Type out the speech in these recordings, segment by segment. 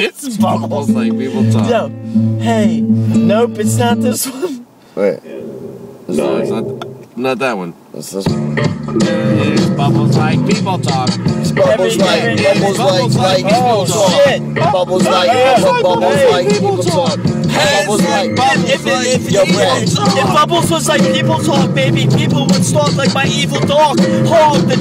It's Bubbles Like People Talk. Yo, hey, nope, it's not this one. Wait. No, it's not that one. What's this one? It's Bubbles Like People Talk. It's Bubbles like people talk. Shit. Bubbles like people talk. Bubbles like If Bubbles was like people talk, baby, people would stalk like my evil dog. Hog, the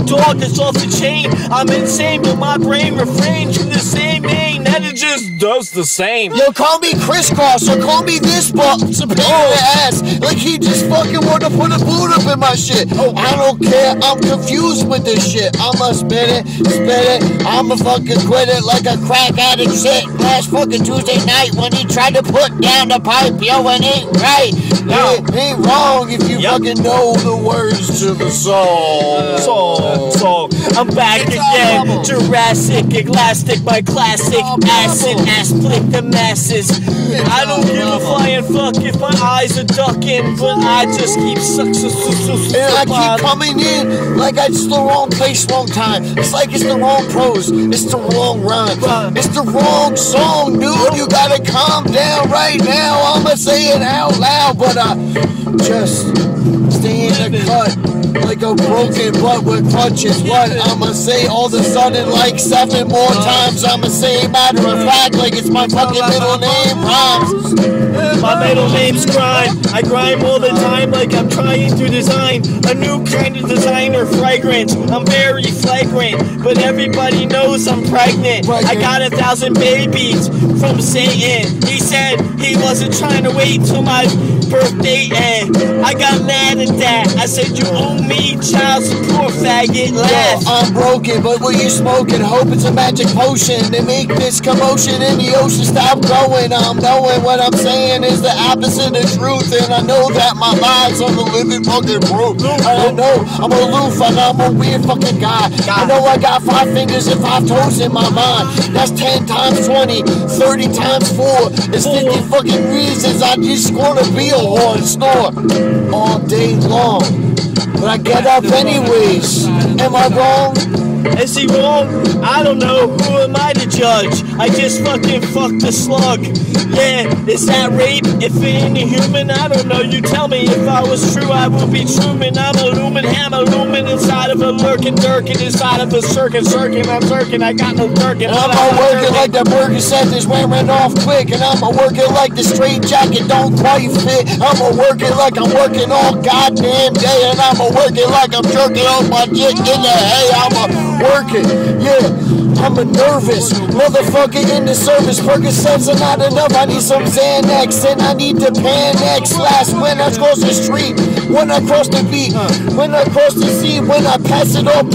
dog is off the chain. I'm insane, but my brain refrains from the same name. That it just does the same. Yo, call me crisscross or call me this butt. It's a pain in the ass. Like he just fucking wanna put a boot up in my shit. I don't care. I'm confused with this shit. I'ma spit it. I'ma fucking quit it like a crack addict shit. Last fucking Tuesday night when he tried to put down the pipe, yo, it ain't right. It ain't wrong if you fucking know the words to the song. Song. I'm back again. Jurassic, elastic, my classic. Acid, ass flick the masses. I don't give a flying fuck if my eyes are ducking, but I just keep and I keep coming in like it's the wrong place, wrong time. It's like it's the wrong prose, it's the wrong rhyme, it's the wrong song, dude. You gotta calm down right now. I'ma say it out loud, but just stay in the cut like a broken butt with crutches. What I'ma say all of a sudden like 7 more times. I'ma say matter of fact like it's my fucking middle name rhymes. My middle name's Grime. I grime all the time like I'm trying to design a new kind of designer fragrance. I'm very flagrant, but everybody knows I'm pregnant. I got 1,000 babies from Satan. He said he wasn't trying to wait till my birthday end. I got mad at that. I said you owe me child support, faggot. Laugh. Yo, I'm broken, but what you smoking? Hope it's a magic potion to make this commotion in the ocean stop growing. I'm knowing what I'm saying is the opposite of truth, and I know that my lies are the living fucking proof. I know I'm aloof and I'm a weird fucking guy. I know I got 5 fingers and 5 toes in my mind. That's 10 times 20, 30 times 4. It's 50 fucking reasons I just wanna be a whore and snore all day long. But I get up anyways. Am I wrong? Is he wrong? I don't know. Who am I to judge? I just fucking fucked a slug. Yeah, is that rape? If it ain't a human, I don't know. You tell me. If I was true, I would be Truman. I'm a lumen, hammer, lumen inside of a lurking Durkin, inside of a circuit. I'm circuit. I got no Durkin. I'm working like the Percocet is wearing off quick, and I'm working like the straight jacket don't quite fit. I'm working like I'm working all goddamn day, and I'm working like I'm jerking off my dick in the hay. I'm working, yeah, I'm a nervous motherfucker in the service. Percocets are not enough, I need some Xanax, and I need the Pan-X. Last when I cross the street, when I cross the beat, when I cross the sea, when I pass it up.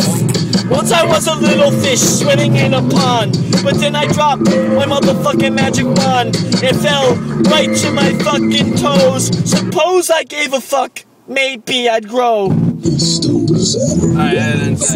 Once I was a little fish swimming in a pond, but then I dropped my motherfucking magic wand. It fell right to my fucking toes. Suppose I gave a fuck, maybe I'd grow. Alright, that's